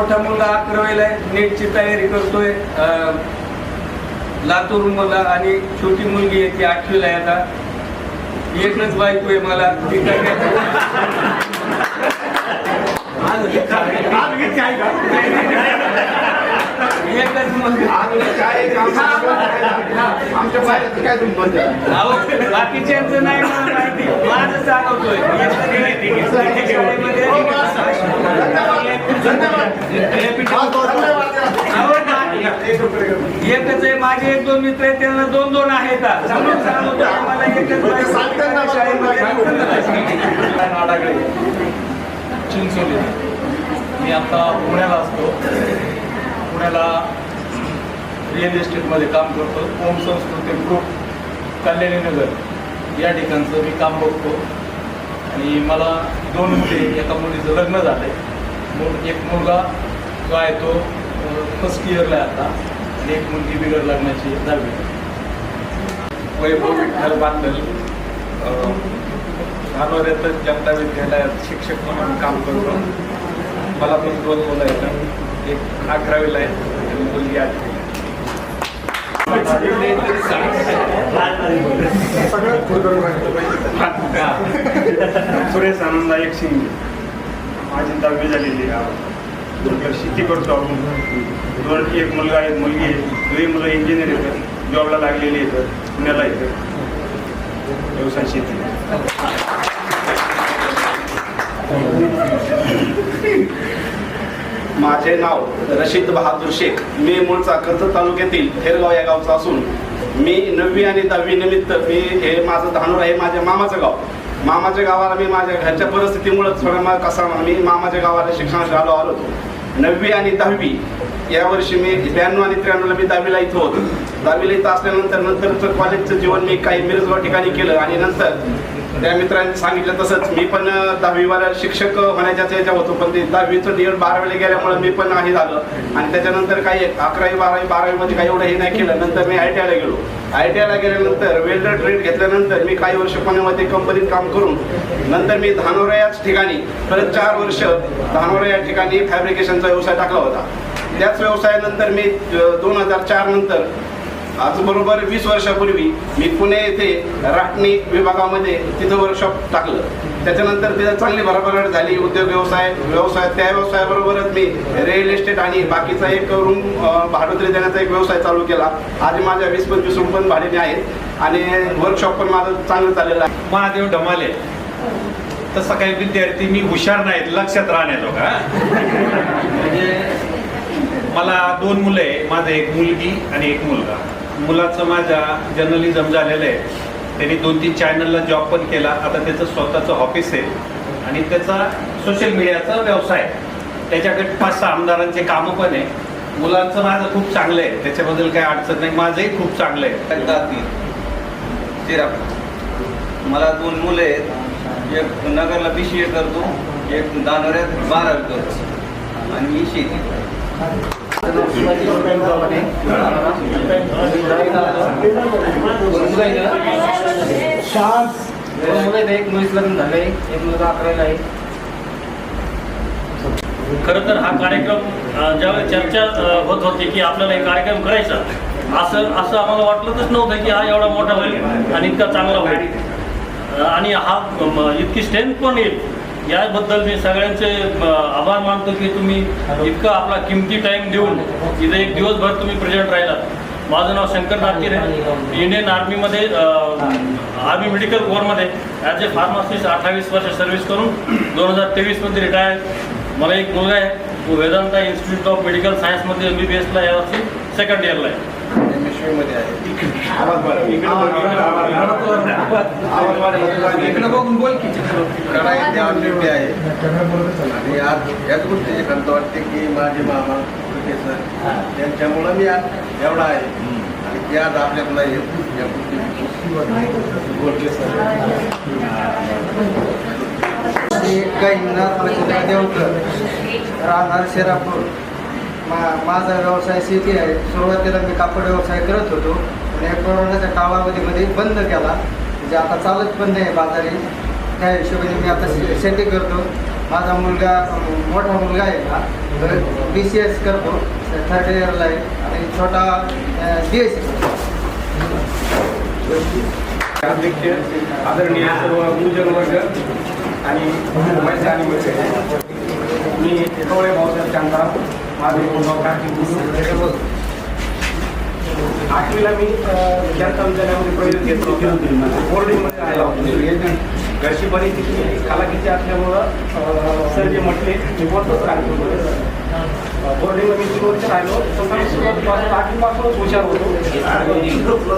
मोठा मुलगा 11वीला आहे, नीटची तयारी करतोय लातूर मुलगा, आणि छोटी मुलगी आहे ती 8वीला आहे. आता एकच बायको आहे मला, ती एकच मुलगा. बाकीच्यांचं नाही मला माहिती, माझं सांगतोय. एकच आहे. माझे 1-2 मित्र आहेत, त्यांना 2-2 आहेत. सांगतो मला एकच चिंचोली. मी आता पुण्याला असतो. पुण्याला रिअल इस्टेटमध्ये काम करतो. ओम संस्कृती ग्रुप कल्याणी नगर या ठिकाणचं मी काम बघतो. आणि मला 2 मुली, एका मुलीचं लग्न झालं आहे. एक मुलगा जो आहे तो फर्स्ट इयरला आहे आता, आणि एक मुलगी बिगर लग्नाची 10वी. वैभव विठ्ठल बांधल, धानोऱ्यातच जनता विद्यालयात शिक्षक म्हणून काम करतो. मला पण 2 मुलं आहेत, एक 11वीला आहे आणि मुलगी 8वीला. सुरेश आनंद एक शिंदे, माझी 10वी झालेली आहे. शेती करतो आपण. 1 मुलगा आहे, मुलगी आहे. 2 मुलं इंजिनियर आहेत, जॉबला लागलेली आहेत, पुण्याला येतं. व्यवसाय शेती. माझे नाव रशीद बहादूर शेख. मी मूळचा कर्जत तालुक्यातील हेरगाव या गावचा असून मी 9वी आणि 10वी निमित्त हे माझं धानोरा हे माझ्या मामाचं गाव. मामाच्या गावाला मी माझ्या घरच्या परिस्थितीमुळे थोडा कसा मी मामाच्या गावाला शिक्षणासाठी आलो होतो. 9वी आणि 10वी यावर्षी मी 92 आणि 93ला मी 10वीला इथं होतो. 10वीला इथं असल्यानंतरचं कॉलेजचं जीवन मी काही मिरजगाव ठिकाणी केलं. आणि नंतर त्या मित्रांनी सांगितलं तसंच मी पण 10वीवाला शिक्षक होण्याच्याच याच्या होतो. पण ते 10वीचं DED 12वीला गेल्यामुळे मी पण हे झालं. आणि त्याच्यानंतर काही 11वी 12वीमध्ये काही एवढं हे नाही केलं. नंतर मी ITI ला गेलो. ITI ला गेल्यानंतर वेल्डर ट्रेड घेतल्यानंतर मी काही वर्ष पुण्यामध्ये कंपनीत काम करून नंतर मी धानोरा याच ठिकाणी परत 4 वर्ष धानोरा या ठिकाणी फॅब्रिकेशनचा व्यवसाय टाकला होता. त्याच व्यवसायानंतर मी 2004 नंतर आज बरोबर 20 वर्षापूर्वी मी पुणे येथे राटणी विभागामध्ये तिथं वर्कशॉप टाकलं. त्याच्यानंतर तिथं चांगली भरभराट झाली. उद्योग व्यवसाय त्या व्यवसायाबरोबरच मी रिअल इस्टेट आणि बाकीचा एक रूम भाडोत्री देण्याचा एक व्यवसाय चालू केला. आज माझ्या 20-25 रूम पण भाड्याने आहेत आणि वर्कशॉप पण माझं चांगलं चाललेलं आहे. महादेव ढमाले तसा काही विद्यार्थी मी हुशार नाहीत, लक्षात राहण्याजो का. म्हणजे मला 2 मुलं आहे, माझं एक मुलगी आणि एक मुलगा. मुलाचं माझ्या जर्नलिझम झालेलं आहे. त्यांनी 2-3 चॅनलला जॉब पण केला. आता त्याचं स्वतःचं ऑफिस आहे आणि त्याचा सोशल मीडियाचा व्यवसाय. त्याच्याकडे 5-6 आमदारांचे कामं पण आहे. मुलांचं माझं खूप चांगलं आहे, त्याच्याबद्दल काही अडचण नाही. माझंही खूप चांगलं आहे. मला 2 मुलं आहेत. एक नगरला BCA करतो, एक धानोऱ्यात 12वी करतो आणि मी शेती. एक मुलीचं लग्न झालंय, एक मुलगा 11वीला आहे. खरं तर हा कार्यक्रम ज्यावेळी चर्चा होत होती की आपल्याला हे कार्यक्रम करायचा, असं आम्हाला वाटलंच नव्हतं की हा एवढा मोठा होईल आणि इतका चांगला होईल आणि हा इतकी स्ट्रेंथ पण येईल. याबद्दल मी सगळ्यांचे आभार मानतो की तुम्ही इतका आपला किमती टाईम देऊन इथे एक दिवसभर तुम्ही प्रेझेंट राहिलात. माझं नाव शंकर नागकीर आहे. इंडियन आर्मीमध्ये आर्मी मेडिकल कोअरमध्ये ॲज ए फार्मासिस्ट 28 वर्ष सर्व्हिस करून 2023मध्ये रिटायर. मला एक मुलगा आहे, तो वेदांता इन्स्टिट्यूट ऑफ मेडिकल सायन्समध्ये MBBSला यावर्षी 2nd इयरला आहे. मध्ये आहे. आणि आज याच गोष्टीची खंत वाटते की माझे मामा सर त्यांच्यामुळं मी आज एवढा आहे आणि ते आज आपल्याकडं नाही या गोष्टी देवकर राहणार शेरापूर. माझा व्यवसाय शेती आहे. सुरुवातीला मी कापड व्यवसाय करत होतो आणि कोरोनाच्या काळामध्ये बंद केला. म्हणजे आता चालत पण नाही बाजारी. त्या हिशोबाने मी आता सेटिंग करतो. माझा मुलगा मोठा मुलगा आहे का तर BCS करतो, 3rd इयरला आहे, आणि छोटा BSc करतो. अध्यक्ष, आदरणीय सर्व गुरुजन वर्ग आणि वैद्य आणि वैद्य, मी कवळे भाऊसाहेब शांताराम, माझे नाव कार्तिक. 8वीला मी जनता विद्यालयामध्ये प्रवेश घेतलो. बोर्डिंगमध्ये राहिला होतो. घरची परिस्थिती खालाकीची असल्यामुळं सर जे म्हटले मी बोलतोच राहिलो. बोर्डिंगला मी 3 वर्ष राहिलो. सुरुवातीपासून 8वीपासूनच हुशार होतो.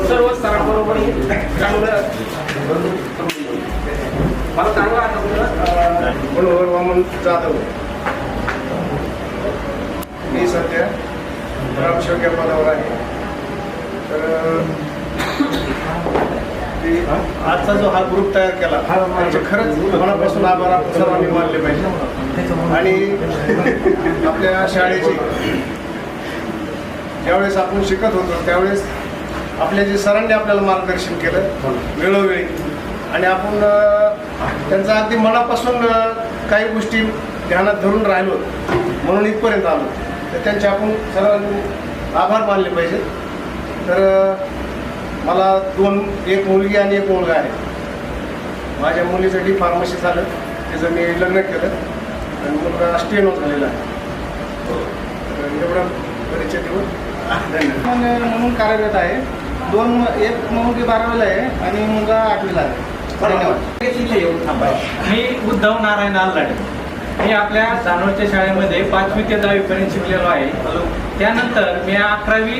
सर्व स्तराबरोबर चांगलं मला चांगलं आठवतं. मनोहर वामन जाधव, मी सध्या ग्रामसेवक या पदावर आहे. तर आजचा जो हा ग्रुप तयार केला त्याचे खरंच मनापासून आभार आपण सर्वांनी मानले पाहिजे. आणि आपल्या शाळेची ज्यावेळेस आपण शिकत होतो त्यावेळेस आपल्या जे सरांनी आपल्याला मार्गदर्शन केलं वेळोवेळी, आणि आपण त्यांचा अगदी मनापासून काही गोष्टी ध्यानात धरून राहिलो म्हणून इथपर्यंत आलो. तर त्यांचे आपण सर्वांनी आभार मानले पाहिजे. तर मला एक मुलगी आणि एक मुलगा आहे. माझ्या मुलीसाठी फार्मसी झालं, त्याचं मी लग्न केलं, आणि मुलगा स्टेनो झालेला आहे. तर एवढा परिचय देऊन धन्यवाद. म्हणून कार्यरत आहे. एक मुलगी 12वीला आहे आणि मुलगा 8वीला आहे. धन्यवाद. मी उद्धव नारायण आल्लाडे. मी आपल्या जानोरच्या शाळेमध्ये 5वी ते 10वी पर्यंत शिकलेलो आहे. त्यानंतर मी 11वी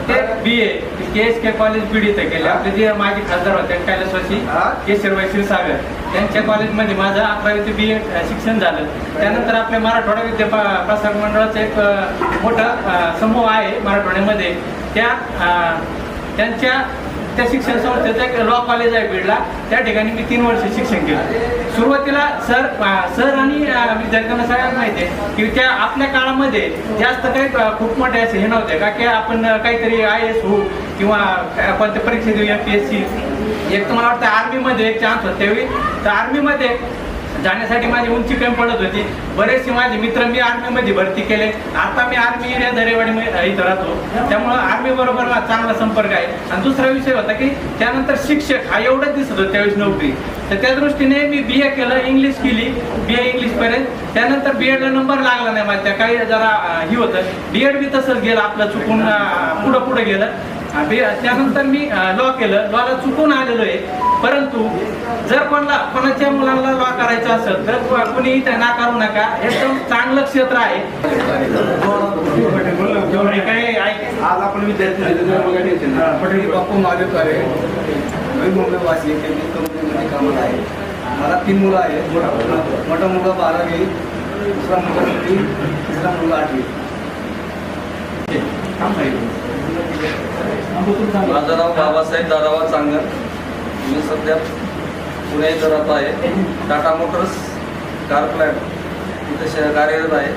ते BA KSK कॉलेज बीड इथे केले. आपले जे माजी खासदार होते कैलासवासी केशरभाई क्षीरसागर त्यांच्या कॉलेजमध्ये माझं 11वी ते BA शिक्षण झालं. त्यानंतर आपल्या मराठवाडा विद्या प्रसारक मंडळाचा एक मोठा समूह आहे मराठवाड्यामध्ये. त्या शिक्षण संस्थेचं एक लॉ कॉलेज आहे बीडला. त्या ठिकाणी मी 3 वर्ष शिक्षण केलं. सुरुवातीला सर आणि विद्यार्थ्यांना सगळ्यांना माहिती आहे की त्या आपल्या काळामध्ये जास्त काही खूप मोठे असे हे नव्हते का की आपण काहीतरी IAS होऊ किंवा कोणत्या परीक्षा देऊ MPSC. एक तर मला वाटतं आर्मीमध्ये एक चान्स होता त्यावेळी. तर आर्मीमध्ये जाण्यासाठी माझी उंची कमी पडत होती. बरेचसे माझे मित्र मी आर्मीमध्ये भरती केले. आता मी आर्मी एरिया दरेवाडी इथं राहतो, त्यामुळं आर्मी बरोबर माझा चांगला संपर्क आहे. आणि दुसरा विषय होता की त्यानंतर शिक्षक हा एवढंच दिसत होतं त्यावेळेस नोकरी. तर त्या दृष्टीने मी BA केलं, इंग्लिश केली, BA इंग्लिशपर्यंत. त्यानंतर BEdला नंबर लागला नाही माझ्या, काही जरा ही होतं. BEd बी तसंच गेलं आपलं चुकून, पुढं गेलं. त्यानंतर मी लॉ केलं. लॉला चुकून आलेलो आहे. परंतु जर कोणाच्या मुलांना लॉ करायचं असेल तर कुणी इथे नाकारू नका. एकदम चांगलं क्षेत्र आहे. आज आपण विद्यार्थी बापू मालिक आहे, नवी मुंबईवासी, कंपनीमध्ये कामाला आहे. मला 3 मुलं आहेत. मोठा मुलगा 12वी, दुसरा मुलगा 7वी, तिसरा मुलगा 8वी. माझं नाव बाबासाहेब दादावा चांगर. मी सध्या पुणे इथं राहत आहे. टाटा मोटर्स कार प्लॅन्ट इथं कार्यरत आहे.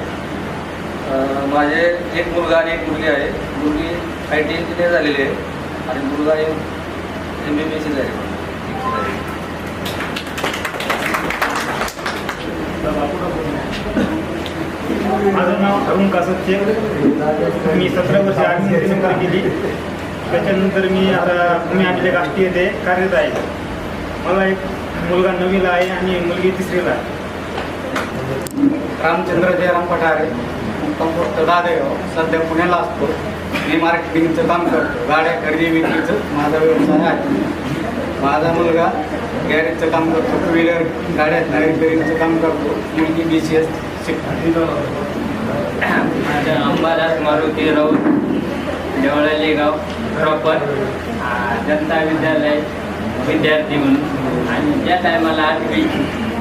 माझे एक मुलगा आणि एक मुलगी आहे. मुलगी IT इंजिनियर झालेली आहे आणि मुलगा MBBSc झाले. माझं नाव अरुण कासतचे. मी 17 वर्ष आर्मी नोकरी केली. त्याच्यानंतर मी आता पुणे अभिलेख राष्ट्रीय येथे कार्यरत आहे. मला एक मुलगा 9वीला आहे आणि मुलगी 3रीला आहे. रामचंद्र जयराम पठारे, कंपोस्ट दादेगाव. सध्या पुण्याला असतो. मी मार्केटिंगचं काम करतो. गाड्या खरेदी विक्रीचं माझा व्यवसाय आहे. माझा मुलगा गॅरेजचं काम करतो. 2 व्हीलर गाड्या रिपेअरिंगचं काम करतो. मुलगी BCS शिकतो. माझं अंबादास मारुती राऊत, देवळाली गाव प्रॉपर, जनता विद्यालय विद्यार्थी म्हणून. आणि ज्या टायमाला 8वी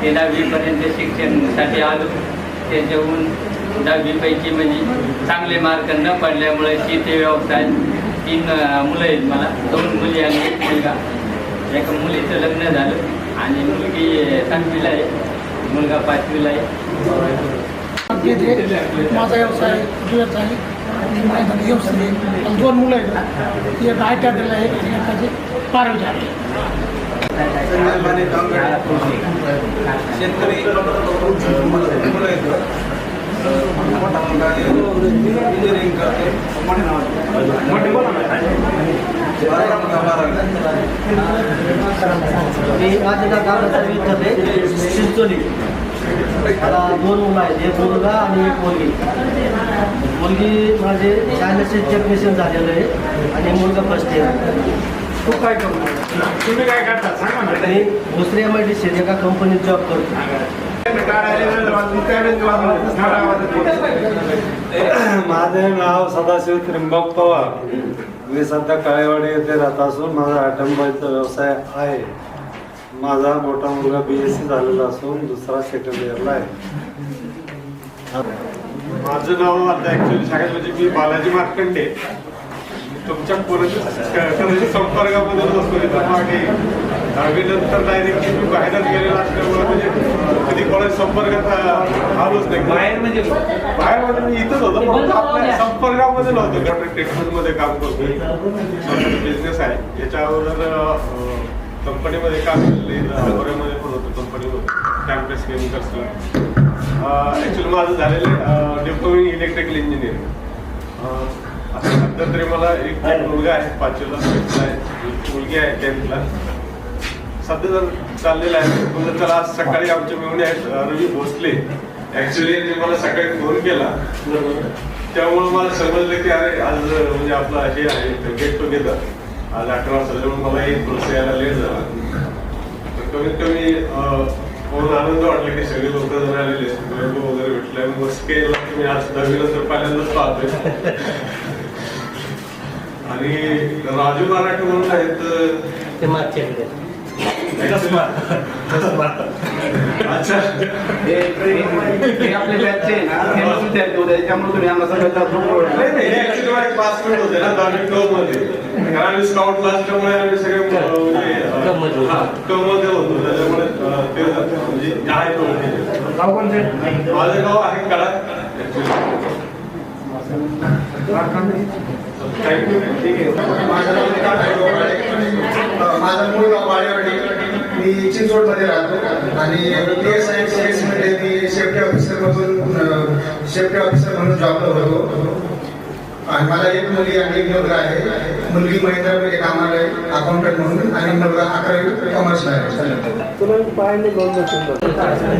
ते 10वीपर्यंत शिक्षणासाठी आलो, त्याच्याहून 10वीपैकी म्हणजे चांगले मार्क न पडल्यामुळे शेती व्यवसाय. 3 मुलं आहेत मला, 2 मुली आणि 1 मुलगा. एका मुलीचं लग्न झालं आणि मुलगी 7वीला आहे, मुलगा 5वीला आहे. माझा व्यवसाय दुधाचा आहे. व्यवसाय 2 मुलं आहेत. एक ITIला आहे आणि एकाचे 12वीला आहे. मी माझ्या गावाचा विचारले चिंचोली. मला 2 मुलं आहेत, एक मुलगा आणि एक मुलगी. मुलगी माझे सायन्सचे टेक्निशियन झालेलं आहे आणि मुलगा फर्स्ट इयर. तू काय करतो? तुम्ही काय करता सांगा ना. आणि दुसऱ्या MIDC एका कंपनीत जॉब करतो. माझे नाव सदाशिव त्रिंबक पवार. मी सध्या काळेवाडी येथे राहत असून माझा ऑटोमोबाईलचा व्यवसाय आहे. माझा मोठा मुलगा BSc झालेला असून दुसरा सेकंड इयरला आहे. माझं नाव आता ऍक्च्युअली सांगायचं म्हणजे मी बालाजी मार्कंडे. तुमच्या कोणाच्या संपर्कामध्ये बसतो मागे 10वी नंतर डायरेक्टली मी बाहेरच गेलेला असल्यामुळे म्हणजे कधी कोणाच्या संपर्कात आलोच नाही. बाहेर म्हणजे मी इथंच होतो पण आपल्या संपर्कामध्ये नव्हतं. कॉन्ट्रॅक्ट टेक्निकमध्ये काम करतोय, बिझनेस आहे. याच्यावर कंपनीमध्ये काम केलेलं हरभऱ्यामध्ये पण होतं कंपनीमध्ये कॅम्पस केमिकल्सला. ॲक्च्युअली माझं झालेलं डिप्लोमा इन इलेक्ट्रिकल इंजिनिअरिंग. आता सध्या तरी मला एक मुलगा आहे 5वीला आहे, एक मुलगी आहे 10thला. सध्या जर चाललेलं आहे म्हणजे त्याला आज सकाळी आमचे मेहुणे आहेत रवी भोसले. ॲक्च्युली मला सकाळी फोन केला त्यामुळे मला समजलं की अरे आज म्हणजे आपला हे आहे गेट टुगेदर आज 18 वाजता. त्यामुळे मला एक थोडंसं यायला लेट झाला. तर कमीत कमी म्हणून आनंद वाटला की सगळे लोक जर आलेले वगैरे भेटले. मस्त केलं की मी आज 10वी नंतर पहिल्यांदाच पाहतोय. आणि राजू मराठे म्हणून आहेत ते मागचे अच्छा हे आपले बॅचचे आहे ना, हे विद्यार्थी होते त्यामुळे तुम्ही आम्हाला सगळं क्लासमेट होते ना 10वी क मध्ये. कारण आम्ही स्काउटला असल्यामुळे आम्ही सगळे क मध्ये होतो. त्याच्यामुळे ते म्हणजे आहे तो माझं गाव आहे कळा. थँक्यू. ठीक आहे. माझं मूळ गाव वाडेवाडी. मी चिंचवडमध्ये राहतो आणि PSI मध्ये मी सेफ्टी ऑफिसर म्हणून जॉबला होतो. आणि मला एक मुलगी आणि एक मुलगा आहे. मुलगी महिंद्रामध्ये कामाला आहे अकाउंटंट म्हणून आणि मुलगा 11वी कॉमर्सला आहे.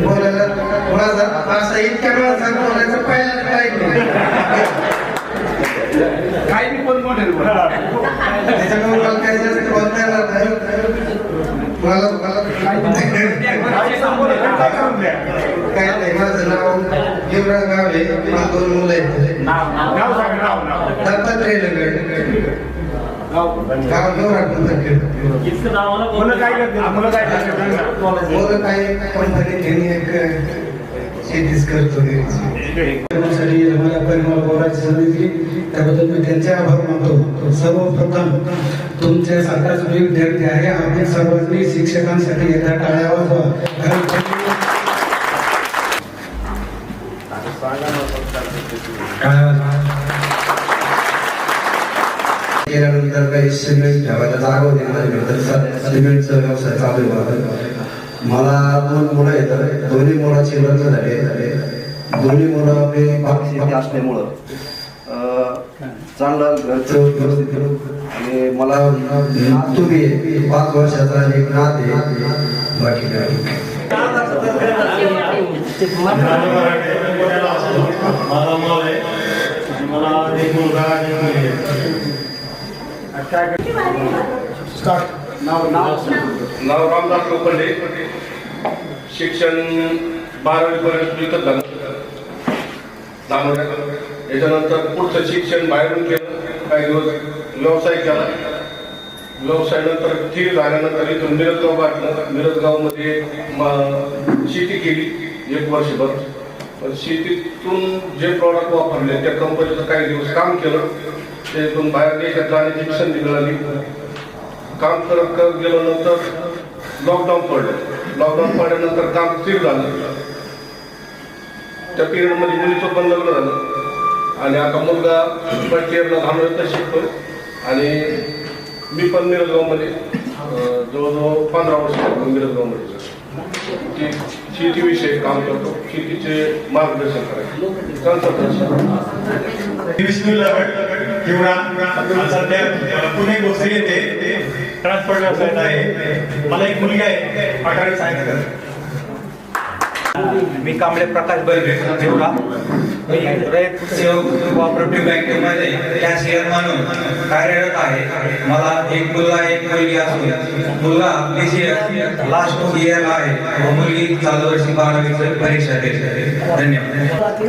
बोलायला इतक्या वेळा बोलायचं पहिल्यांदा काही बी पण मोठे त्याच्यामुळे मला काही जास्त बोलता येणार नाही. काय नाही. माझं नाव युवराज गावले. मला 2 मुलं आहेत. दत्तात्रय लगड गाव युवराज. मुलं काय कंपनी त्यांनी एक शेतीच करतो. मला परिमल बोलायची संधी दिली त्याबद्दल मी त्यांचे आभार मानतो. सर्वप्रथम तुमच्या सारखाच मी विद्यार्थी आहे. आम्ही सर्वांनी शिक्षकांसाठी एकदा टाळ्या वाजवा. केल्यानंतर काही सिमेंट ठेवायला जागा होती ना, सिमेंटचा व्यवसाय चालू आहे. मला 2 मुलं आहेत. दोन्ही मुलाची लग्न झाले. दोन्ही मुलं मी बाकी असल्यामुळं चांगलं घरचं व्यवस्थित आणि मला नातू बी 5 वर्षाचा आणि एक नात आहे. बाकी काय मला एक मुलगा आणि नाव रामदास लोखंडे. शिक्षण 12वी पर्यंत विकत झालं. याच्यानंतर पुढचं शिक्षण बाहेरून केलं. काही दिवस व्यवसाय केला. व्यवसायानंतर स्थिर झाल्यानंतर इथून मिरजगाव गाठलं. मिरजगावमध्ये शेती केली 1 वर्षभर. शेतीतून जे प्रॉडक्ट वापरले त्या कंपनीचं काही दिवस काम केलं. त्यातून बाहेर देशात जाण्याची संधी मिळाली. काम करत करत गेल्यानंतर लॉकडाऊन पडलं. लॉकडाऊन पडल्यानंतर काम स्थिर झालं. त्या पिरियडमध्ये मुलीचं पण लग्न झालं आणि आता मुलगा फर्स्ट इयरला धामणीत शिकतोय. आणि मी पण मिरजगावमध्ये जवळजवळ 15 वर्ष मिरजगावमध्ये शेतीविषयी काम करतो. शेतीचे मार्गदर्शन करायचं कन्सल्टन्सी. सध्या पुणे भोसरी येथे ट्रान्सपोर्ट व्यवसायात आहे. मला एक मुलगी आहे 18 सांगितलं. मी कांबळे प्रकाश बर्वे देवरा. मी रयत सेवक कोऑपरेटिव्ह बँकेमध्ये कॅशियर म्हणून कार्यरत आहे. मला एक मुलगा एक मुलगी असून मुलगा लास्ट इयरला आहे व मुलगी चालू वर्षी 12वी परीक्षा देते. धन्यवाद.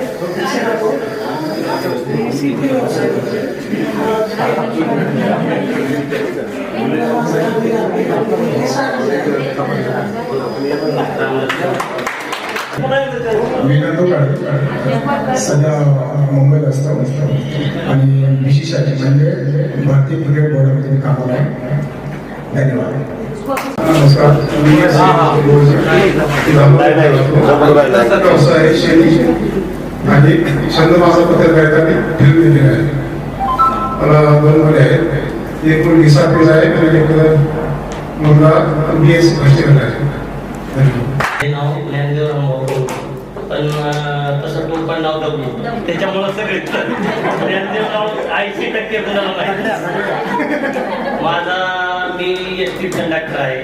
मी सध्या मुंबईत असतो आणि विशेषाची म्हणजे भारतीय क्रिकेट बोर्डामध्ये कामाला आहे. धन्यवाद. नमस्कार. व्यवसाय शेती आणि छंद माझा पत्रकारिता फिल्म दिलेला आहे. मला 2 मुले आहेत. एक मुलगी 7वीला आहे आणि एक मुलगा BSc फर्स्ट इयरला आहे. धन्यवाद. नाव ज्ञानदेव पण तसं पण नाव दबलो त्याच्यामुळं सगळे ज्ञानदेव नाव 80% कुणाला माहिती. मी एसटी कंडक्टर आहे.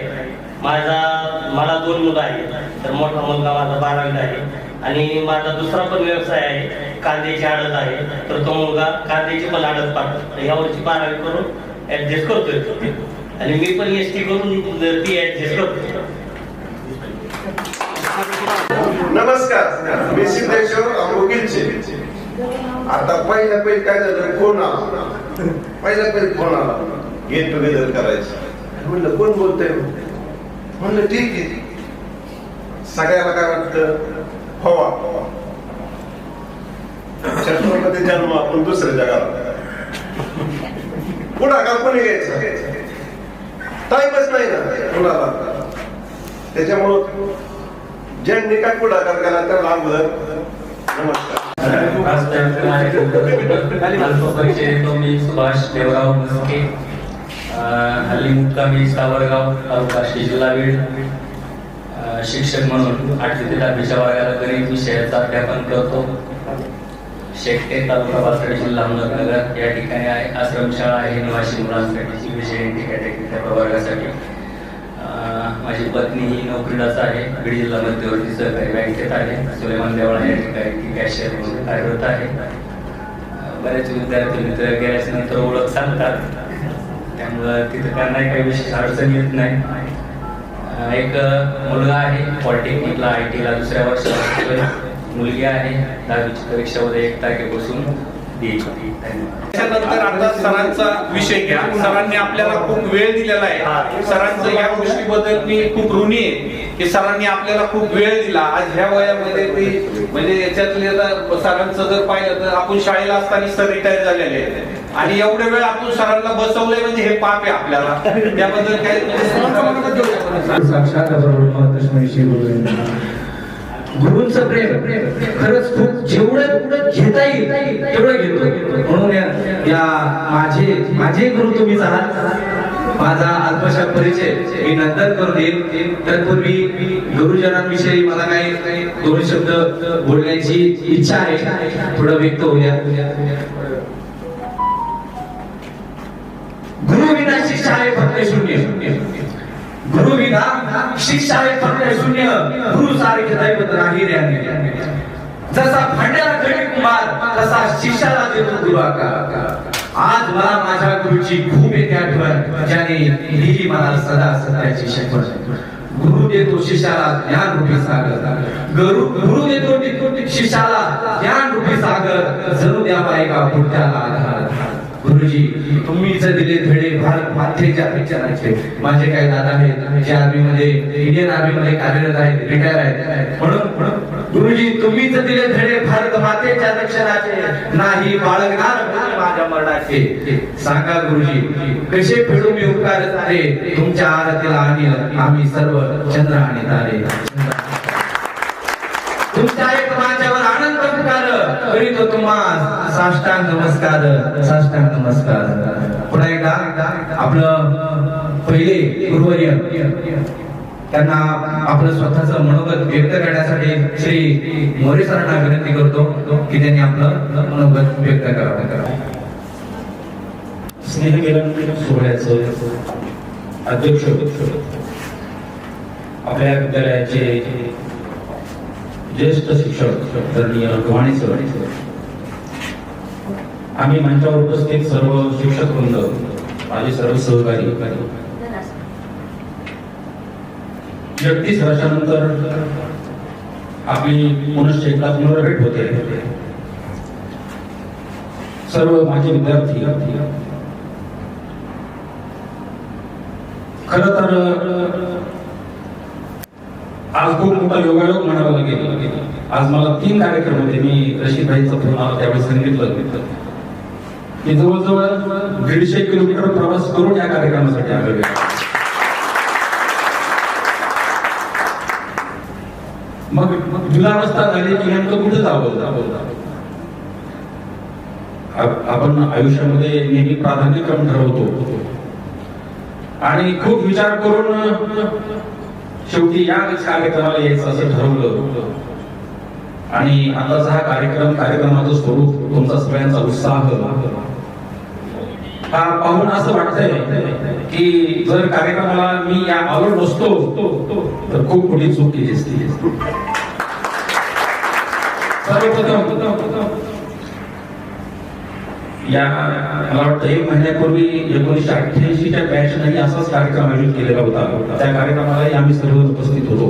मला 2 मुलं आहेत. तर मोठा मुलगा माझा 12वीला आहे आणि माझा दुसरा पण व्यवसाय आहे. कांद्याची आडत आहे. तर तो मुलगा कांद्याची पण आडत पाडतो. यावरची 12वी करून ऍडजस्ट करतोय आणि मी पण एसटी करून ती ऍडजस्ट करतो. नमस्कार. मी सिद्धेश्वर वकीलचे. आता पहिल्या काय झालं, फोन आला गेट टुगेदर करायचं. म्हणलं कोण बोलतंय? म्हणलं ठीक आहे. सगळ्याला काय वाटतं, हवा छत्रपती जन्म आपण दुसऱ्या जगाला पुढाकार कोणी घ्यायचा? टाईमच नाही ना कुणाला. त्याच्यामुळं ज्यांनी काय पुढाकार केला तर अगोदर मी सुभाष देवराव मुसके, हल्ली मुक्कामी सावरगाव, तालुका जिल्हा बीड. शिक्षक म्हणून 8वी ते 10वीच्या वर्गाला गणित विषयाचं अध्यापन करतो. शेकटे तालुका पाथर्डी जिल्हा अहमदनगर या ठिकाणी आहे. आश्रमशाळा आहे निवासी मुलांसाठीची विषय त्या प्रवर्गासाठी. माझी पत्नी ही नोकरीलाच आहे. बीड जिल्हा मध्यवर्ती सहकारी बँकेत आहे. सुलेमान देवळा या ठिकाणी ती कॅशियर म्हणून कार्यरत आहे. बरेच विद्यार्थी मित्र गेल्याच्या नंतर ओळख सांगतात, त्यामुळं तिथं काय नाही काही विशेष अडचण येत नाही. एक मुलगा आहे पॉलिटेक्निकला IT ला 2ऱ्या वर्षाला. मुलगी आहे 10वीची परीक्षा उद्या 1 तारखेपासून द्यायची. त्याच्यानंतर आता सरांचा विषय घ्या. सरांनी आपल्याला खूप वेळ दिलेला आहे. सरांचं या गोष्टीबद्दल मी खूप ऋणी आहे की सरांनी आपल्याला खूप वेळ दिला. आज ह्या वयामध्ये ती म्हणजे याच्यातले सरांचं जर पाहिलं तर आपण शाळेला असताना सर रिटायर झालेले आहेत आणि एवढे वेळ आपण सरांना बसवलंय म्हणजे हे पाप आहे आपल्याला. त्याबद्दल काय गुरूंचं प्रेम खरंच खूप जेवढं घेता येईल तेवढं घेतो. म्हणून या माझे गुरु तुम्हीच आहात. माझा अल्पशा परिचय मी नंतर करून येईल. तत्पूर्वी गुरुजनांविषयी मला काही 2 शब्द बोलण्याची इच्छा आहे. थोडं व्यक्त होऊया. गुरु विना शिष्य आहे फक्त शून्य. गुरु विना शिष्य आहे फक्त शून्य. गुरु सारखे दैवत नाही रे. जसा भांड्याला कवी कुमार तसा शिष्याला देतो गुरु आकार. आज मला माझ्या गुरुची खूप येते आठवण, ज्याने दिली मला सदा सत्याची शपथ. गुरु देतो शिष्याला ज्ञान रूपी सागर. गुरु देतो शिष्याला ज्ञान रूपी सागर. जणू द्यावा एका पुढच्याला आधार. गुरुजी तुम्ही जर दिले धडे भारत मातेच्या विचाराचे. माझे काही दादा आहेत जे आर्मीमध्ये इंडियन आर्मीमध्ये कार्यरत आहेत, रिटायर आहेत. म्हणून गुरुजी तुम्ही जर दिले धडे भारत मातेच्या रक्षणाचे. नाही बाळगणार माझ्या मरणाचे. सांगा गुरुजी कसे फेडू मी उपकार तारे. तुमच्या आरतीला आणील आम्ही सर्व चंद्र आणि तारे. तुमच्या एक माझ्यावर आनंद उपकार करीतो तुम्हा साष्टांग नमस्कार. साष्टांग नमस्कार. पुन्हा एकदा आपलं पहिले गुरुवर्य त्यांना आपलं स्वतःचं मनोगत व्यक्त करण्यासाठी श्री मोरे सरांना विनंती करतो की त्यांनी आपलं मनोगत व्यक्त करावं. स्नेहमिलन सोहळ्याचं अध्यक्ष, आपल्या विद्यालयाचे ज्येष्ठ शिक्षक आदरणीय गव्हाणे सर, आम्ही मंचावर उपस्थित सर्व शिक्षक वृंद, माझे सर्व सहकारी, 31 वर्षानंतर आपली पुनश्च एकदा पुनर्भेट होते. सर्व माझे विद्यार्थी, खर तर आज खूप मोठा योगायोग म्हणावा लागेल. आज मला 3 कार्यक्रम होते. मी रशीदभाईचा फोन आला त्यावेळी सांगितलं की जवळजवळ 150 किलोमीटर प्रवास करून या कार्यक्रमासाठी आलेले. मग जुलावस्था झाली की नेमकं कुठे जावं. आपण आयुष्यामध्ये नेहमी प्राधान्यक्रम ठरवतो आणि खूप विचार करून शेवटी या कार्यक्रमाला यायचं असं ठरवलं. आणि आताचा हा कार्यक्रमाचं स्वरूप, तुमचा सगळ्यांचा उत्साह हा पाहून असं वाटतंय की जर कार्यक्रमाला मी या आवड नसतो तर खूप मोठी चूक केली असती. सर्वप्रथम या मला वाटतं 1 महिन्यापूर्वी 1988च्या बॅचने असाच कार्यक्रम आयोजित केलेला होता. त्या कार्यक्रमालाही आम्ही सर्व उपस्थित होतो.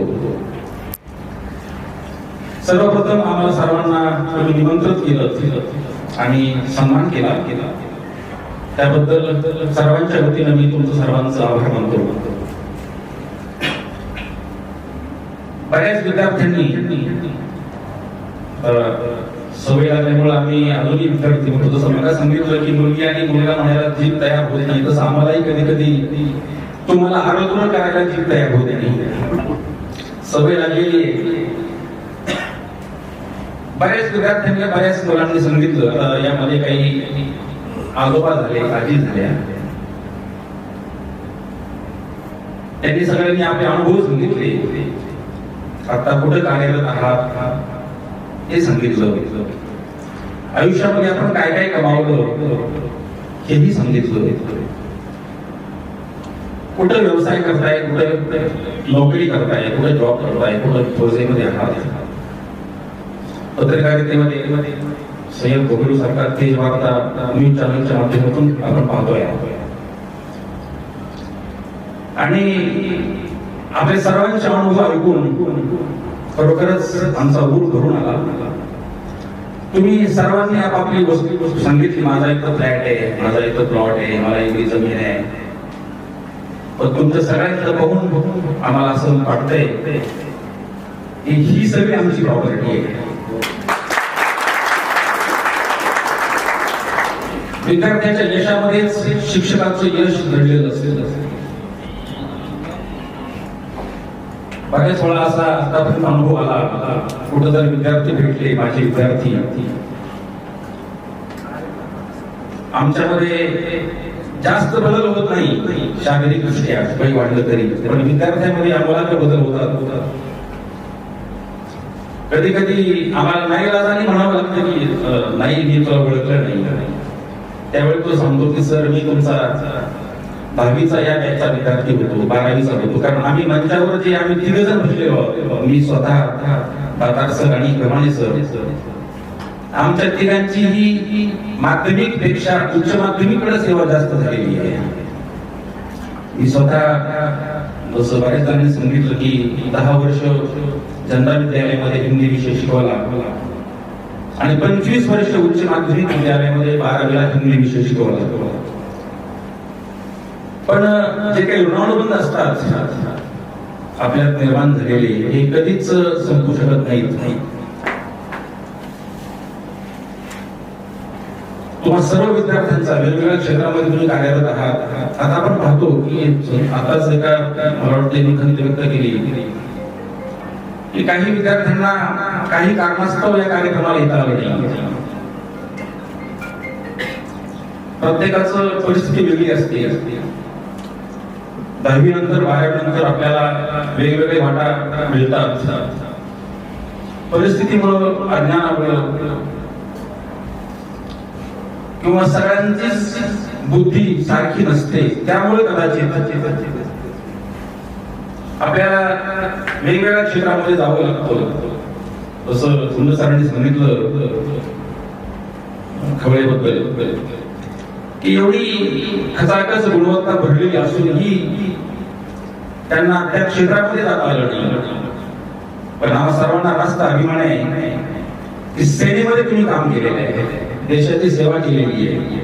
सर्वप्रथम आम्हाला सर्वांना निमंत्रित केलं आणि सन्मान केला. त्याबद्दल सर्वांच्या वतीनं मी तुमचं सर्वांचं आभार मानतो. बऱ्याच विद्यार्थ्यांनी सवय लागल्यामुळे आम्ही अजूनही विद्यार्थी होतो. जसं मला सांगितलं की मुलगी आणि मुलगा म्हणायला जीभ तयार होत नाही, तसं आम्हालाही कधी कधी तुम्हाला आरोग्य करायला जीभ तयार होत नाही. सवय लागलेली आहे. बऱ्याच विद्यार्थ्यांनी, बऱ्याच मुलांनी सांगितलं. यामध्ये काही आजोबा झाले, आजी झाल्या, त्यांनी सगळ्यांनी आपले अनुभव सांगितले. आता कुठे कार्यरत आहात हे सांगितलं. आयुष्यामध्ये आपण काय काय कमावलं हेही सांगितलं. कुठे व्यवसाय करताय, कुठे नोकरी करताय, कुठे जॉब करताय, कुठे फौजेमध्ये आहात. पत्रकारितेमध्ये सय्यद गोगलू सारखा तेज वार्ता न्यूज चॅनलच्या माध्यमातून आपण पाहतोय. आणि आपले सर्वांचे अनुभव ऐकून खरोखरच आमचा ऊर भरून आला. तुम्ही सर्वांनी आपापली गोष्ट सांगितली. माझा इथं फ्लॅट आहे, माझा इथं प्लॉट आहे, मला इथली जमीन आहे. पण तुमच्या सगळ्यांचं पाहून आम्हाला असं वाटतंय की ही सगळी आमची प्रॉपर्टी आहे. विद्यार्थ्यांच्या यशामध्येच शिक्षकाचं यश दडलेलं असेल. बऱ्याच वेळा असा आतापर्यंत अनुभव आला, कुठं जर विद्यार्थी भेटले, माझे विद्यार्थी, आमच्यामध्ये जास्त बदल होत नाही शारीरिक दृष्ट्या काही वाढलं तरी, पण विद्यार्थ्यांमध्ये आम्हाला बदल होतात. कधी कधी आम्हाला नाईलाजाने म्हणावं लागतं की नाही, मी तुला ओळखलं नाही. त्यावेळी तो सांगतो की सर, मी तुमचा 10वीचा या बॅचचा विद्यार्थी होतो, 12वीचा होतो. कारण आम्ही मंचावर जे आम्ही 3 जण बसलेलो, मी स्वतः, दातार सर आणि गव्हाणे सर, आमच्या तिघांची ही माध्यमिक पेक्षा उच्च माध्यमिककडे सेवा जास्त झालेली आहे. मी स्वतः जसं बऱ्याच जणांनी सांगितलं की 10 वर्ष जनता विद्यालयामध्ये हिंदी विषय शिकवला आणि 25 वर्ष उच्च माध्यमिक विद्यालयामध्ये 12वीला हिंदी विषय शिकवला. पण जे काही ऋणानुबंध असतात आपल्यात निर्माण झालेले, हे कधीच संपू शकत नाहीत. तुम्हा सर्व विद्यार्थ्यांचा वेगवेगळ्या क्षेत्रामध्ये तुम्ही कार्यरत आहात. आता आपण पाहतो की आताच एका मला वाटते निखंत व्यक्त केली की काही विद्यार्थ्यांना काही कारणास्तव या कार्यक्रमाला येता आले नाही. प्रत्येकाचं परिस्थिती वेगळी असते. 10वी नंतर 12वी नंतर आपल्याला वेगवेगळे वाटा मिळतात. परिस्थितीमुळं, अज्ञानामुळं किंवा सगळ्यांचीच बुद्धी सारखी नसते, त्यामुळे कदाचित आपल्याला वेगवेगळ्या क्षेत्रामध्ये जावं लागतं. जसं सुंदर सरांनी सांगितलं खवळेबद्दल की एवढी खचाखच गुणवत्ता भरलेली असूनही त्यांना त्या क्षेत्रामध्ये जाता आलं नाही. पण आम्हा सर्वांना रास्त अभिमान आहे की सेनेमध्ये तुम्ही काम केलेलं आहे, देशाची सेवा केलेली आहे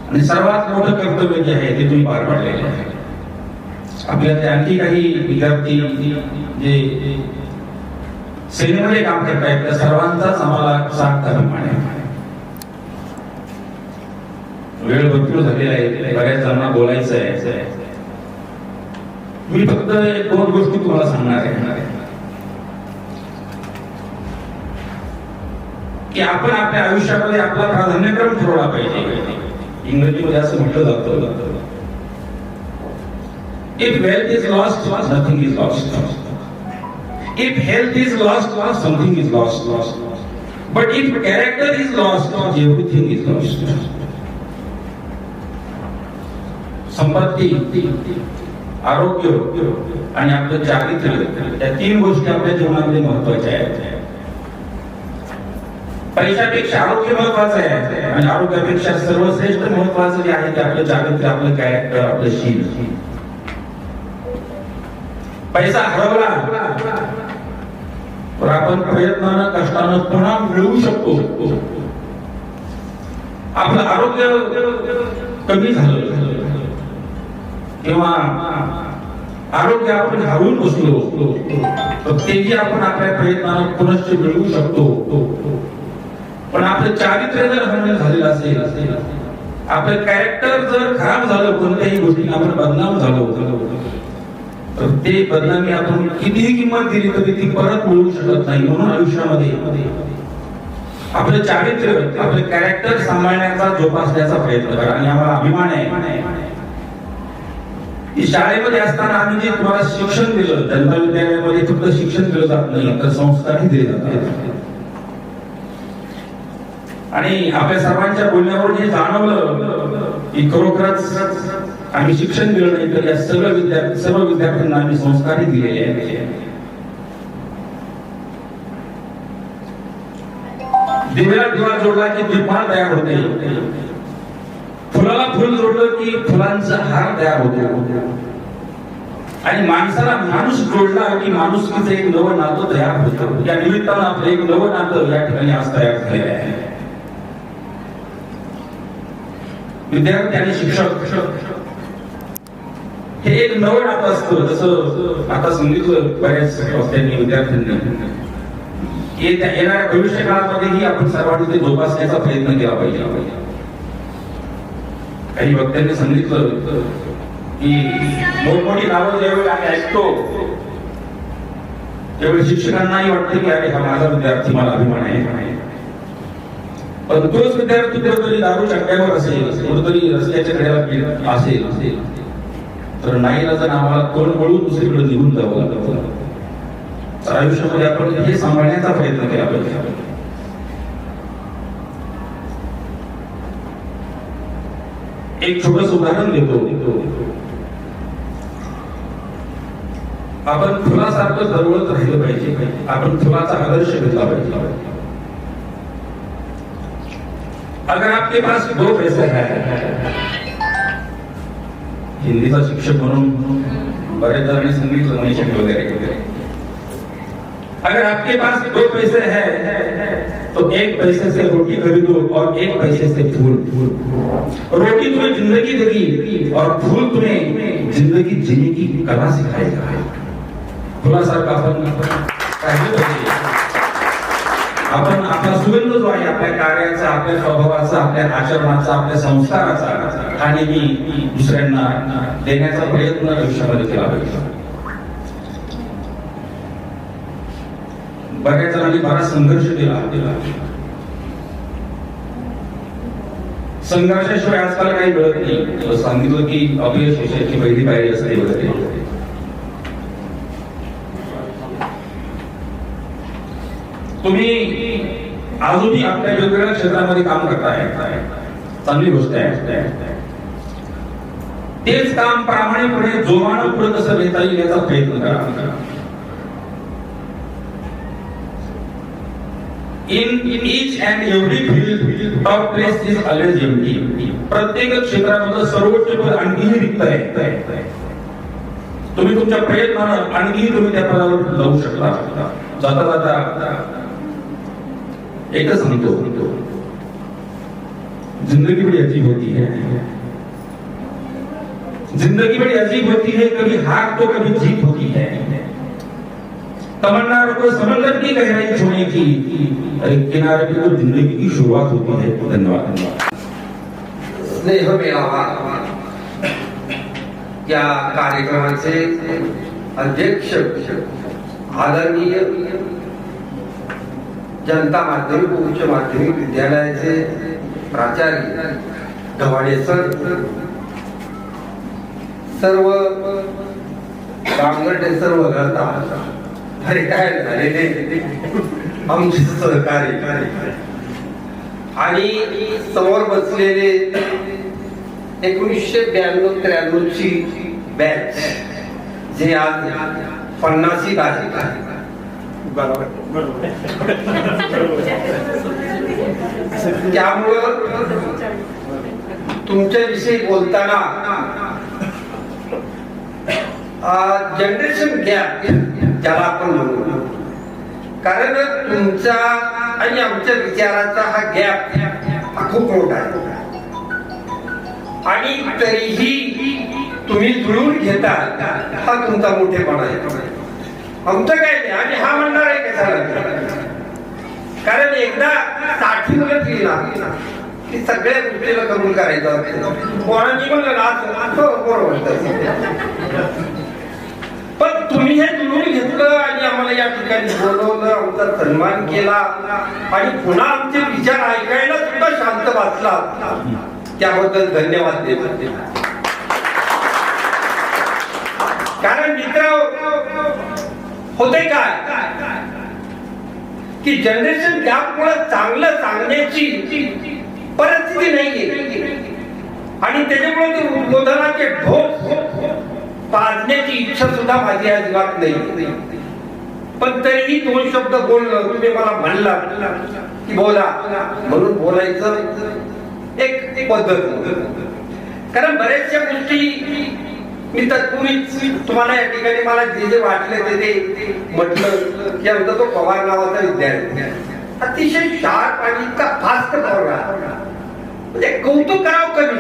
आणि सर्वात मोठं कर्तव्य जे आहे ते तुम्ही पार पाडलेलं आहे. आपल्याकडे आणखी काही विद्यार्थी जे सेनेमध्ये काम करतायत त्या सर्वांचाच आम्हाला साथ अभिमान आहे. वेळ भरपूर झालेला आहे, बऱ्याच जणांना बोलायचं आहे. मी फक्त एक दोन गोष्टी तुम्हाला सांगणार आहे की आपण आपल्या आयुष्यामध्ये आपला प्राधान्यक्रम ठरवला पाहिजे. इंग्रजीमध्ये असं म्हटलं जातं, if wealth is lost, nothing is lost. If health is lost, something is lost. But if character is lost, everything is lost. संपत्ती, आरोग्य आणि आपलं चारित्र्य या तीन गोष्टी आपल्या जीवनामध्ये महत्वाच्या आहेत. पैशापेक्षा आरोग्य महत्वाचं आहे आणि आरोग्यापेक्षा सर्वश्रेष्ठ महत्वाचं जे आहे ते आपलं चारित्र्य, आपलं कॅरेक्टर, आपलं शील. पैसा हरवला तर आपण प्रयत्नानं कष्टानं पुन्हा मिळवू शकतो. आपलं आरोग्य कमी झालं किंवा आरोग्य आपण हरवून बसलो तर तेही आपण आपल्या प्रयत्नानं पुनश्च मिळवू शकतो. पण आपलं चारित्र्य जर हरण झालेलं असेल, आपलं कॅरेक्टर जर खराब झालं, कोणत्याही गोष्टीने आपण बदनाम झालो तर ते बदनामी आपण कितीही किंमत दिली तरी ती परत मिळवू शकत नाही. म्हणून आयुष्यामध्ये आपलं चारित्र्य, आपलं कॅरेक्टर सांभाळण्याचा, जोपासण्याचा प्रयत्न करा. आणि आम्हाला अभिमान आहे की शाळेमध्ये असताना आम्ही जे तुम्हाला शिक्षण दिलं, जनता विद्यालयामध्ये फक्त शिक्षण दिलं जात नाही तर संस्कारही दिले जातात. आणि आपल्या सर्वांच्या बोलण्यावरून हे जाणवलं की खरोखरच आम्ही शिक्षण दिलं नाही तर या सर्व विद्यार्थ्यांना आम्ही संस्कारही दिलेले आहेत. दिव्याला दिवा जोडला की दीपमाळ तयार होते, फुलाला फुल जोडलं की फुलांचा हार तयार होतो आणि माणसाला माणूस जोडला की माणुसकीचं एक नवं नातं तयार होतं. या निमित्तानं आपलं एक नवं नातं या ठिकाणी आज तयार झालेलं आहे. विद्यार्थी आणि शिक्षक हे एक नवं नातं असतं. जसं आता सांगितलं बऱ्याच संस्थांनी, विद्यार्थ्यांनी, येणाऱ्या भविष्य काळामध्येही आपण सर्वांनी ते जोपासण्याचा प्रयत्न केला पाहिजे. काही वक्त्यांनी सांगितलं की मोठमोठी नावं ज्यावेळी आम्ही ऐकतो त्यावेळी शिक्षकांनाही वाटतं की अरे हा माझा विद्यार्थी, मला अभिमान आहे. पण तोच विद्यार्थी कुठेतरी दारू चट्ट्यावर असेल, कुठेतरी रस्त्याच्या कडेला असेल तर नाही जर आम्हाला तोंड वळून दुसरीकडे निघून जावं लागतं. तर आयुष्यामध्ये आपण हे सांभाळण्याचा प्रयत्न केला पाहिजे. एक छोटस उदाहरण देतो. आपण फुलासारखं दरवळत राहिलं पाहिजे. आपण फुलाचा आदर्श घेतला पाहिजे. अगर आपके पास 2 पैसे है, हिंदीचा शिक्षक म्हणून बरेच जणांनी सांगितलं मनीषा वगैरे, अगर आपके पास 2 पैसे है तो 1 पैसे से रोटी खरीदो और 1 पैसे से फूल. रोटी तुम्हें जिंदगी देगी और फूल तुम्हें जिंदगी जीने की कला सिखाएगा. फुलासारखं आपण राहिलं पाहिजे. आपण आपला सुगंध जो आहे आपल्या कार्याचा, आपल्या स्वभावाचा, आपल्या आचरणाचा, आपल्या संस्काराचा हा नेहमी दुसऱ्यांना देण्याचा प्रयत्न आयुष्यामध्ये केला पाहिजे. बऱ्याच जणांनी बराच संघर्ष केला. संघर्षाशिवाय आजकाल काही मिळत नाही. सांगितलं की अपयश यशाची पहिली पायरी असते वगैरे. तुम्ही अजूनही आपल्या वेगवेगळ्या क्षेत्रामध्ये काम करताय, चांगली गोष्ट आहे. तेच काम प्रामाणिकपणे जोमानं पुढे कसं नेता येईल याचा प्रयत्न करा. In each and every field, top place is always empty. प्रत्येक क्षेत्रामध्ये सर्वोच्च पद आणखीही रिक्त आहे. तुम्ही तुमच्या प्रयत्नानं आणखी तुम्ही त्या पदावर जाऊ शकता. जाता जाता एकच सांगतो, जिंदगी बड़ी अजीब होती है. जिंदगी बड़ी अजीब होती है, कभी हार तो कभी जीत होती है. तमन्ना को समंदर की गहराई छूने की, किनारे पे तो जिंदगी की शुरुआत होती है. धन्यवाद. स्नेह मेळावा या कार्यक्रमाचे अध्यक्ष आदरणीय जनता माध्यमिक उच्च माध्यमिक विद्यालयाचे प्राचार्य ढवाणे सर, सर्व कामगटे, सर्व घरता रिटायर झालेले आमचे सहकारी आणि समोर बसलेले 1992-93 ची बॅच जे आज 50 आहे. त्यामुळं तुमच्याविषयी बोलताना जनरेशन गॅप ज्याला आपण म्हणू, कारण तुमचा आणि आमच्या विचाराचा हा गॅप हा खूप मोठा आहे आणि तरीही तुम्ही जुळून घेता हा तुमचा मोठेपणा आहे. आमचं काय नाही, आणि हा म्हणणार आहे कशाला, कारण एकदा 60 मुलं केली ना की सगळ्या गोष्टीला कबूल करायचं. कोणाची म्हणलं ना असं बरोबर, पण तुम्ही हे जुळून घेतलं आणि आम्हाला या ठिकाणी बोलवलं, आमचा सन्मान केला आणि पुन्हा आमचे विचार ऐकायला सुद्धा शांत वाचला, त्याबद्दल धन्यवाद देतो. कारण मित्र होते काय की जनरेशन गॅपमुळे चांगलं सांगण्याची परिस्थिती नाहीये आणि त्याच्यामुळे ते उद्बोधनाचे ढोक पाजण्याची इच्छा सुद्धा माझी अजिबात नाही. पण तरीही 2 शब्द बोलणं, तुम्ही मला म्हणला की बोला म्हणून बोलायचं एक पद्धत. कारण बऱ्याचशा गोष्टी मी तत्पूर्वी तुम्हाला या ठिकाणी मला जे वाटले ते म्हटलं की आमचा तो पवार नावाचा विद्यार्थी अतिशय शार्प आणि इतका फास्ट पोरगा, म्हणजे कौतुक करावं कमी,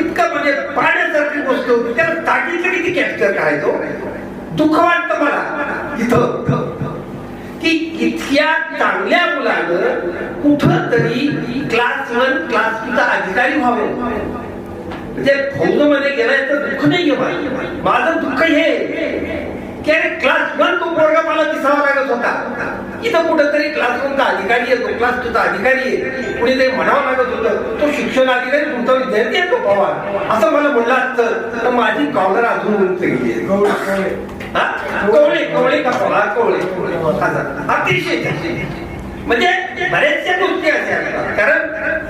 इतकं म्हणजे पाण्यासारखी गोष्ट होती. त्याला ताकीतलं किती कॅप्चर करायचो. दुःख वाटतं मला इथं की इतक्या चांगल्या मुलानं कुठं तरी क्लास 1 क्लास 2 चा अधिकारी व्हावं. म्हणजे फौजमध्ये गेलाय तर दुःख नाहीये माझं दुःख हे की अरे क्लास 1 तो पोरगा मला दिसावा लागत होता, इथं कुठंतरी क्लास 1 चा अधिकारी आहे, तो क्लास 2 चा अधिकारी आहे, कुणी ते म्हणावं लागत होतं तो शिक्षण अधिकारी तुमचा विद्यार्थी आहे तो पवार, असं मला म्हणलं असतं तर माझी कॉलर अजून उंच गेली. कवळे कवळे का पवार कवळे अतिशय म्हणजे बऱ्याचशा गोष्टी अशा असतात. कारण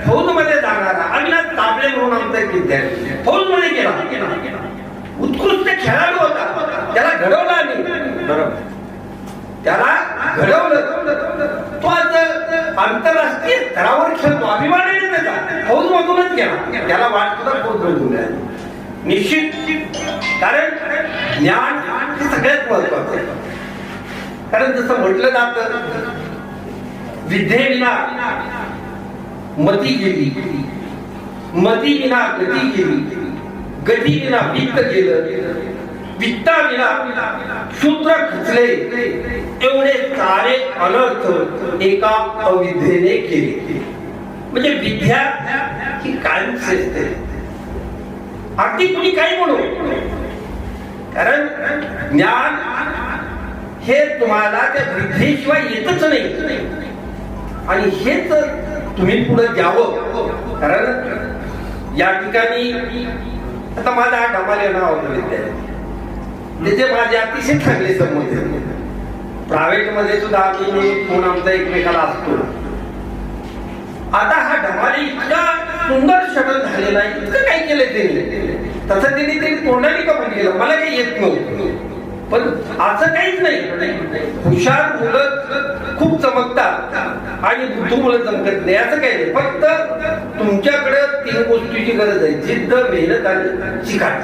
फौज मध्ये जाणारा अविनाश तांबळे म्हणून आमचा एक विद्यार्थी फौज मध्ये गेला, उत्कृष्ट खेळाडू होता, त्याला घडवलं आम्ही, त्याला घडवलं, तो आज आंतरराष्ट्रीय स्तरावर खेळतो, अभिमानाने त्याचा फौज मधूनच गेला, त्याला वाट सुद्धा फौज मधून आहे. निश्चित कारण ज्ञान हे सगळ्यात महत्वाचं आहे. कारण जसं म्हटलं जातं विद्येविना मती गेली, मतीविना गती गेली, गतीविना वित्त गेलं, वित्ताविना शूद्र खचले, एवढे सारे अनर्थ एका अविद्येने केले. म्हणजे विद्या ही कायमच असते, अगदी कुणी काही म्हणू, कारण ज्ञान हे तुम्हाला त्या विद्येशिवाय येतच नाही आणि हेच तुम्ही पुढे द्यावं. कारण या ठिकाणी आता माझा हा ढमाले नाव होतं विद्यार्थी, त्याचे माझे अतिशय चांगले संबंध, प्रायव्हेट मध्ये सुद्धा आम्ही फोन आमचा एकमेकाला असतो. आता हा ढमाले इतका सुंदर शटल झालेला आहे, इतकं काय केलंय त्यांनी, तसं त्यांनी तोंडाने कबूल केलं, मला काही येत नव्हतं. पण असं काहीच नाही. हुशार मुलं खूप चमकतात आणि बुद्धू मुलं चमकत नाही, असं काही नाही. फक्त तुमच्याकडे 3 गोष्टीची गरज आहे: जिद्द, मेहनत आणि चिकाट.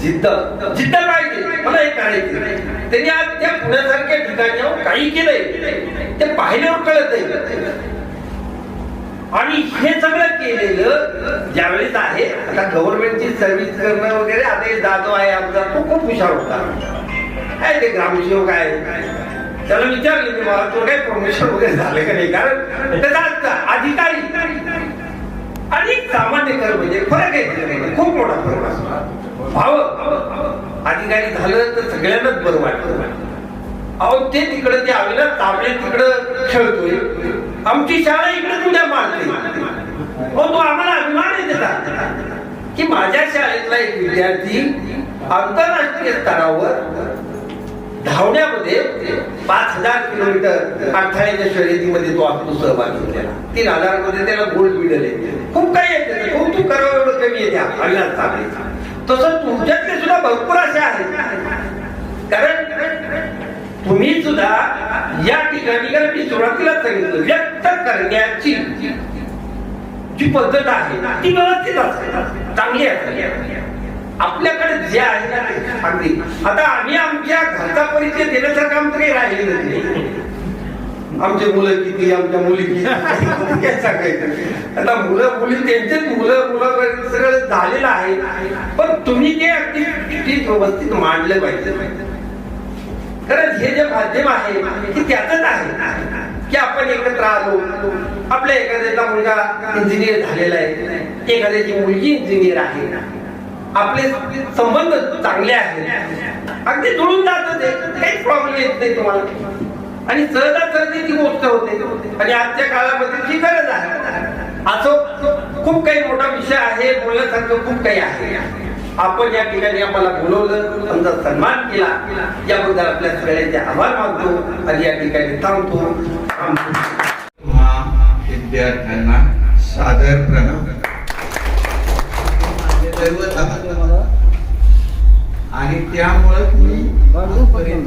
जिद्द पाहिजे. मला हे करायचं. त्यांनी आज त्या पुण्यासारख्या ठिकाणी काही केलंय ते पाहिल्यावर कळत आहे. आणि हे सगळं केलेलं ज्यावेळेस आहे, आता गव्हर्नमेंटची सर्व्हिस करणं वगैरे, आता हे जाधव आहे आमचा, तो खूप हुशार होता. काय ते ग्रामसेवक आहे, त्याला विचारले की मला तो काय प्रमोशन वगैरे झालं का नाही, कारण त्याचा अधिकारी आणि सामान्य कर्मचारी फरक आहे, खूप मोठा फरक असतो. भाव अधिकारी झालं तर सगळ्यांनाच बरं वाटतं. अहो ते तिकडं ते अविनाश तांबळे तिकडं खेळतोय, आमची शाळा इकडे तुझ्या मारते. हो, तो आम्हाला अभिमान आहे त्याचा की माझ्या शाळेतला एक विद्यार्थी आंतरराष्ट्रीय स्तरावर धावण्यामध्ये 5000 किलोमीटर अडथळ्याच्या शर्यतीमध्ये तो आपला सहभागी होता. 3000 मध्ये त्याला गोल्ड मेडल आहे. खूप काही आहे त्याचं, कौतुक करावं एवढं कमी आहे त्या अविनाश तांबळे. तसं तुमच्यातले सुद्धा भरपूर असे आहेत. कारण तुम्ही सुद्धा या ठिकाणी, कारण मी सुरुवातीलाच सांगितलं, व्यक्त करण्याची जी पद्धत आहे ती व्यवस्थित असते, चांगली असते. आपल्याकडे जे आहे ना अगदी, आता आम्ही आमच्या घरचा परिचय देण्यासारखं आमचं काही राहिलेलं नाही. आमचे मुलं किती, आमच्या मुली किती, काय सांगायचं. आता मुलं मुली त्यांचेच मुलं सगळं झालेलं आहे. पण तुम्ही ते अगदी व्यवस्थित मांडलं पाहिजे. कारण हे जे माध्यम आहे की त्यातच आहे की आपण एकत्र आलो. आपल्या एखाद्याचा मुलगा इंजिनियर झालेला आहे, एखाद्याची मुलगी इंजिनियर आहे, आपले संबंध चांगले आहेत, अगदी जुळून जातं ते, काही प्रॉब्लेम येत नाही तुम्हाला. आणि सहजासहजी ती गोष्ट होते. आणि आजच्या काळामध्ये ती गरज आहे. असं खूप काही मोठा विषय आहे, बोलण्यासारखं खूप काही आहे. आपण या ठिकाणी आम्हाला बोलवलं, आमचा सन्मान केला, याबद्दल आपल्या सगळ्यांचे आभार मानतो आणि या ठिकाणी थांबतो. विद्यार्थ्यांना सादर प्रणाम. दैवत आणि त्यामुळे मी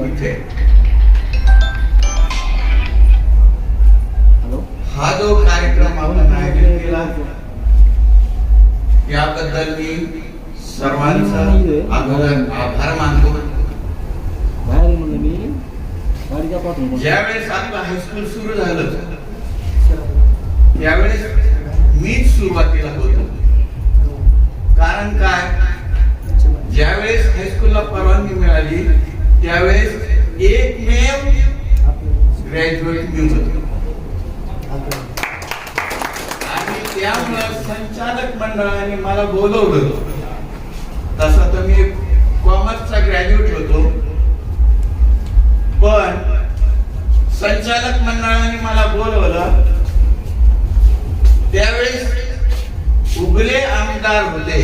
इथे हा जो कार्यक्रम आपण आयोजित केला याबद्दल मी सर्वांचा आभार मानतो. ज्यावेळेस आपलं हायस्कूल सुरू झालं त्यावेळेस मीच सुरुवातीला होतो. कारण काय, ज्यावेळेस हायस्कूलला परवानगी मिळाली त्यावेळेस एकमेव ग्रॅज्युएट मी होतो. आणि त्यामुळे संचालक मंडळाने मला बोलवलं. तसं तर मी कॉमर्सचा ग्रॅज्युएट होतो, पण संचालक मंडळाने मला बोलवलं. त्यावेळेस उगले आमदार होते,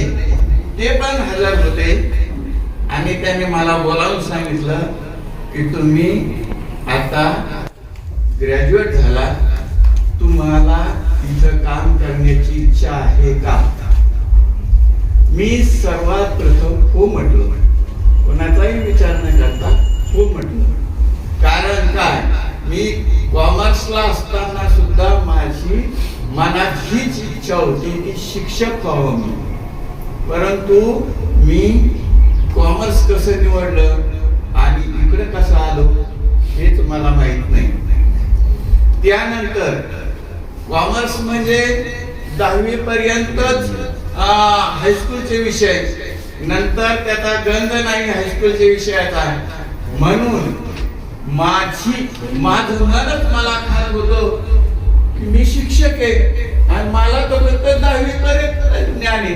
ते पण हजर होते. आणि त्यांनी मला बोलावून सांगितलं की तुम्ही आता ग्रॅज्युएट झाला, तुम्हाला इथं काम करण्याची इच्छा आहे का? मी सर्वात प्रथम हो म्हटलो, कोणाचाही विचार न करता हो म्हटलो. कारण काय, मी कॉमर्सला असताना सुद्धा माझी मनात हीच इच्छा होती की शिक्षक व्हावं मी. परंतु मी कॉमर्स कसं निवडलं आणि इकडे कसं आलो हेच मला माहित नाही. त्यानंतर कॉमर्स म्हणजे 10वी पर्यंतच हायस्कूलचे विषय, नंतर त्याचा गंध नाही हायस्कूलचे विषयाचा. म्हणून माझं मनच मला खात होतं की मी शिक्षक आहे आणि मला तो फक्त 10वी पर्यंत ज्ञान आहे.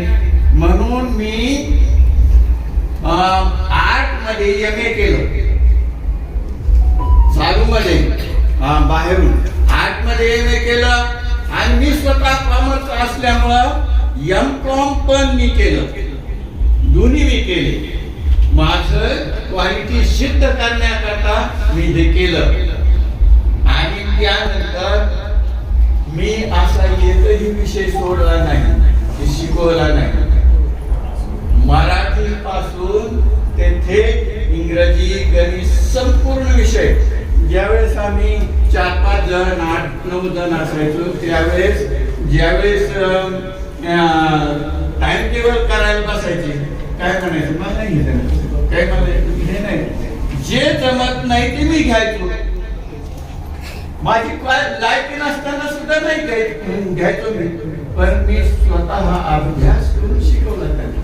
म्हणून मी आर्ट मध्ये MA केलं, चालूमध्ये बाहेरून आर्ट मध्ये MA केलं. आणि मी स्वतः कॉमर्स असल्यामुळं M.Com पण मी केलं, दोन्ही मी केले. माझं क्वालिटी सिद्ध करण्याकरता मी हे केलं. आणि त्यानंतर मी असा एकही विषय सोडला नाही, शिकवला नाही. मराठी पासून ते थेट इंग्रजी, गणित संपूर्ण विषय. ज्यावेळेस आम्ही 4-5 जण 8-9 जण असायचो त्यावेळेस ज्यावेळेस टाइम टेबल करायला बसायचे काय म्हणायचं मला नाही घेत काय मला हे नाही जे जमत नाही ते मी घ्यायचो. माझी लायकी नसताना सुद्धा नाही घ्यायचो मी, पण मी स्वतः अभ्यास करून शिकवला त्यांना.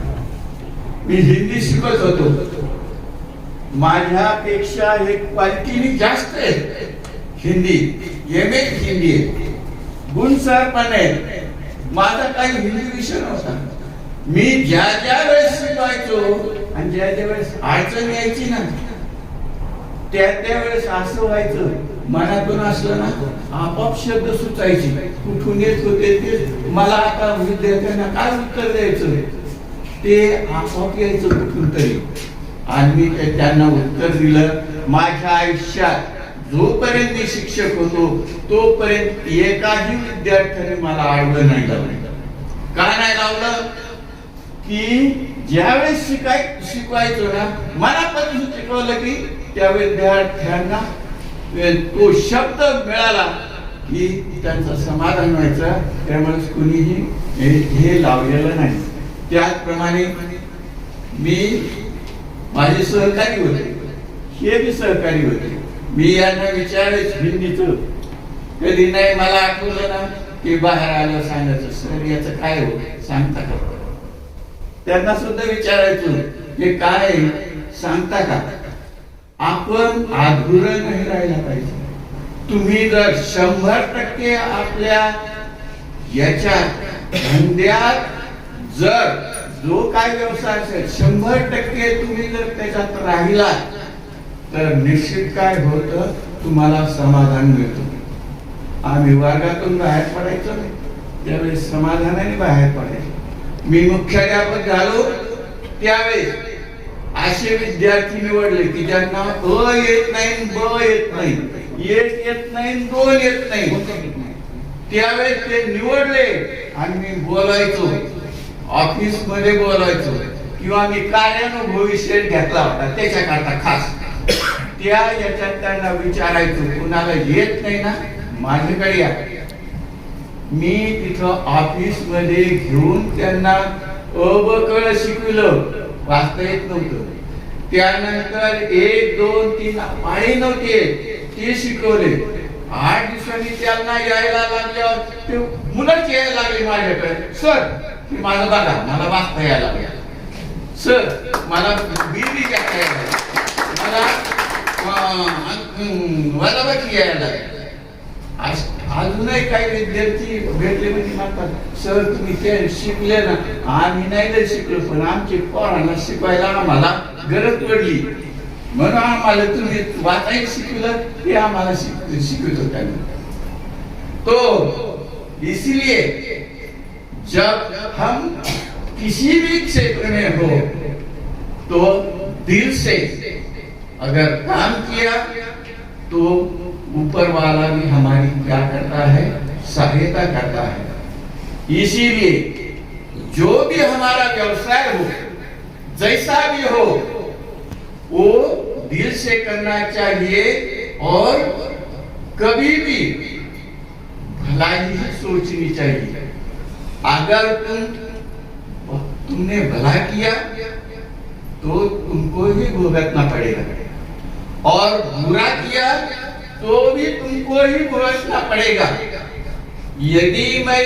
मी हिंदी शिकत होतो, माझ्यापेक्षा एक क्वालिटीने जास्त आहे हिंदी, MA हिंदी आहे, गुणसार पण आहे. माझा काही हिंदी विषय नव्हता. मी ज्या वेळेस शिकवायचो आणि ज्या वेळेस अडचण यायची ना त्या वेळेस असं व्हायचं मनातून असलं ना आपोआप शब्द सुचायचे कुठून येत होते ते मला आता विद्यार्थ्यांना काय उत्तर द्यायचं ते आपोआप यायचं कुठून तरी आणि मी त्यांना उत्तर दिलं. माझ्या आयुष्यात जोपर्यंत मी शिक्षक होतो तोपर्यंत एकाही विद्यार्थ्याने मला आडवं नाही लावलं. का नाही लावलं की ज्यावेळेस शिकवायचो ना मनापासून शिकवलं की त्या विद्यार्थ्यांना तो शब्द मिळाला की त्यांचं समाधान व्हायचं. त्यामुळे कुणीही हे लावलेलं नाही. त्याचप्रमाणे मी माझे सहकारी होते, हे बी सहकारी होते. मी यांना विचारायच हिंदीचं कधी नाही मला आठवलं ना की बाहेर आलं सांगायचं सर याचं काय होत सांगता का. त्यांना सुद्धा विचारायचो हे काय सांगता का. आपण अधुरं नाही राहायला पाहिजे. तुम्ही जर 100% आपल्या याच्यात धंद्यात जर जो काय व्यवसाय असेल 100% तुम्ही जर त्याच्यात राहिला तर निश्चित काय होतं तुम्हाला समाधान मिळतं. आम्ही वर्गातून बाहेर पडायचो नाही त्यावेळेस समाधानाने बाहेर पडायचो. मी मुख्याध्यापक झालो त्यावेळेस असे विद्यार्थी निवडले की ज्यांना अ येत नाही, ब येत नाही, येत नाही, 2 येत नाही. त्यावेळेस ते निवडले आणि मी बोलायचो ऑफिस मध्ये बोलायचो किंवा मी कार्यानुभव विषय घेतला होता त्याच्याकरता खास. त्या याच्यात त्यांना विचारायचो कुणाला येत नाही ना माझ्याकडे या. मी तिथं ऑफिस मध्ये घेऊन त्यांना अबकळ शिकवलं, वाचता येत नव्हतं. त्यानंतर 1, 2, 3 पाळी नव्हते ते शिकवले. 8 दिवसांनी त्यांना यायला लागल्यावर ते मुलंच यायला लागले माझ्याकडे. सर माझं बघा मला वाचता यायला लागला, सर मला बीबी घेता यायला, मला वजाबाकी यायला लागला. अजूनही काही विद्यार्थी भेटले म्हणजे म्हणतात सर तुम्ही ते शिकले ना. आम्ही नाही जर शिकलो पण आमच्या पोरांना शिकवायला आम्हाला गरज पडली म्हणून आम्हाला तुम्ही वाचायला शिकवलं हे आम्हाला शिकवत होता. तो इसलिए जब हम किसी भी क्षेत्र में हो तो दिल से अगर काम किया तो ऊपर वाला भी हमारी क्या करता है सहायता करता है. इसीलिए जो भी हमारा व्यवसाय हो जैसा भी हो वो दिल से करना चाहिए और कभी भी भलाई ही सोचनी चाहिए. अगर तुमने भला किया तो तुमको ही भुगतना पड़ेगा और बुरा किया तो भी तुमको ही भुगतना पड़ेगा. यदि मैं